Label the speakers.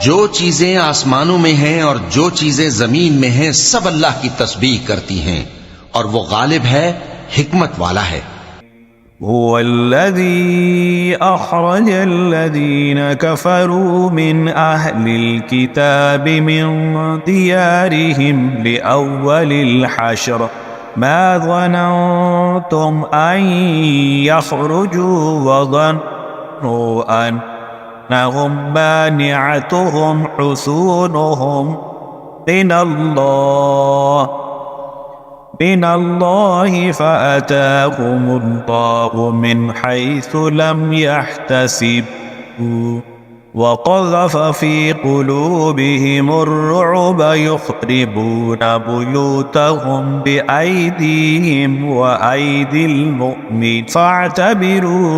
Speaker 1: जो चीजें आसमानों में हैं और जो चीजें जमीन में हैं सब अल्लाह की तस्बीह करती हैं और वो गालिब है, हिकमत वाला है।
Speaker 2: هو الذي أخرج الذين كفروا من أهل الكتاب من ديارهم لأول الحشر ما ظننتم أن يخرجوا وظنوا أنهم مانعتهم حصونهم من الله فأتاهم الله من حيث لم يحتسبوا وقذف في قلوبهم الرعب يخربون بيوتهم بأيديهم وأيدي المؤمنين فاعتبروا